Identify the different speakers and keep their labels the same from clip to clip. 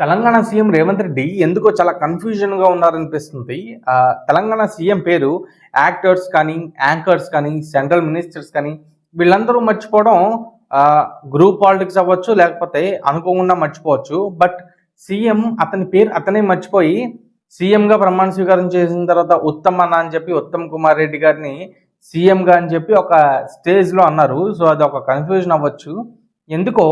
Speaker 1: Telangana CM Revanth Reddy ఎందుకో చాలా కన్ఫ్యూజన్గా ఉన్నారనిపిస్తుంది. Telangana CM పేరు యాక్టర్స్ కానీ, యాంకర్స్ కానీ, సెంట్రల్ మినిస్టర్స్ కానీ వీళ్ళందరూ మర్చిపోవడం గ్రూప్ పాలిటిక్స్ అవ్వచ్చు, లేకపోతే అనుకోకుండా మర్చిపోవచ్చు. బట్ సీఎం అతని పేరు అతనే మర్చిపోయి సీఎంగా ప్రమాణ స్వీకారం చేసిన తర్వాత ఉత్తమ్ అన్న అని చెప్పి ఉత్తమ్ కుమార్ రెడ్డి గారిని సీఎంగా అని చెప్పి ఒక స్టేజ్లో అన్నారు. సో అది ఒక కన్ఫ్యూజన్ అవ్వచ్చు. ఎందుకో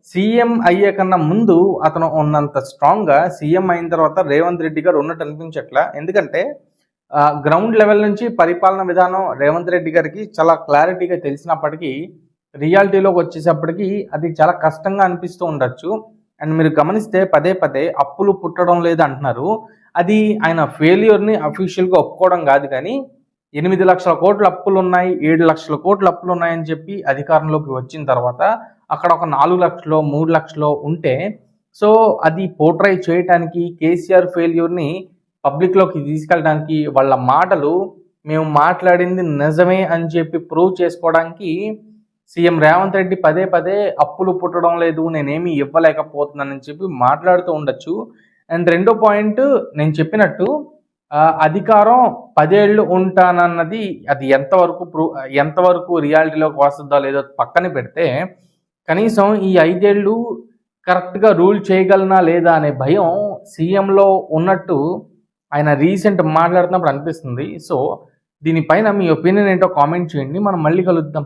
Speaker 1: సీఎం అయ్యే కన్నా ముందు అతను ఉన్నంత స్ట్రాంగ్గా సీఎం అయిన తర్వాత రేవంత్ రెడ్డి గారు ఉన్నట్టు అనిపించట్లా. ఎందుకంటే గ్రౌండ్ లెవెల్ నుంచి పరిపాలన విధానం రేవంత్ రెడ్డి గారికి చాలా క్లారిటీగా తెలిసినప్పటికీ రియాలిటీలోకి వచ్చేసప్పటికి అది చాలా కష్టంగా అనిపిస్తూ ఉండొచ్చు. అండ్ మీరు గమనిస్తే పదే పదే అప్పులు పుట్టడం లేదు అంటున్నారు. అది ఆయన ఫెయిల్యూర్ని అఫీషియల్గా ఒప్పుకోవడం కాదు, కానీ 8 లక్షల కోట్ల అప్పులు ఉన్నాయి, 7 లక్షల కోట్ల అప్పులు ఉన్నాయని చెప్పి అధికారంలోకి వచ్చిన తర్వాత అక్కడ ఒక 4 లక్షలు 3 లక్షలు ఉంటే, సో అది పోర్ట్రై చేయడానికి కేసీఆర్ ఫెయిల్యూర్ని పబ్లిక్లోకి తీసుకెళ్ళడానికి వాళ్ళ మాటలు మేము మాట్లాడింది నిజమే అని చెప్పి ప్రూవ్ చేసుకోవడానికి సీఎం రేవంత్ రెడ్డి పదే పదే అప్పులు పుట్టడం లేదు, నేనేమి ఇవ్వలేకపోతున్నానని చెప్పి మాట్లాడుతూ ఉండొచ్చు. అండ్ రెండో పాయింట్, నేను చెప్పినట్టు అధికారం 10 ఏళ్ళు ఉంటానన్నది అది ఎంతవరకు రియాలిటీలోకి వస్తుందో లేదో పక్కన పెడితే, కనీసం ఈ 5 ఏళ్ళు కరెక్ట్గా రూల్ చేయగలనా లేదా అనే భయం సీఎంలో ఉన్నట్టు ఆయన రీసెంట్ మాట్లాడుతున్నప్పుడు అనిపిస్తుంది. సో దీనిపైన మీ ఒపీనియన్ ఏంటో కామెంట్ చేయండి. మనం మళ్ళీ కలుద్దాం.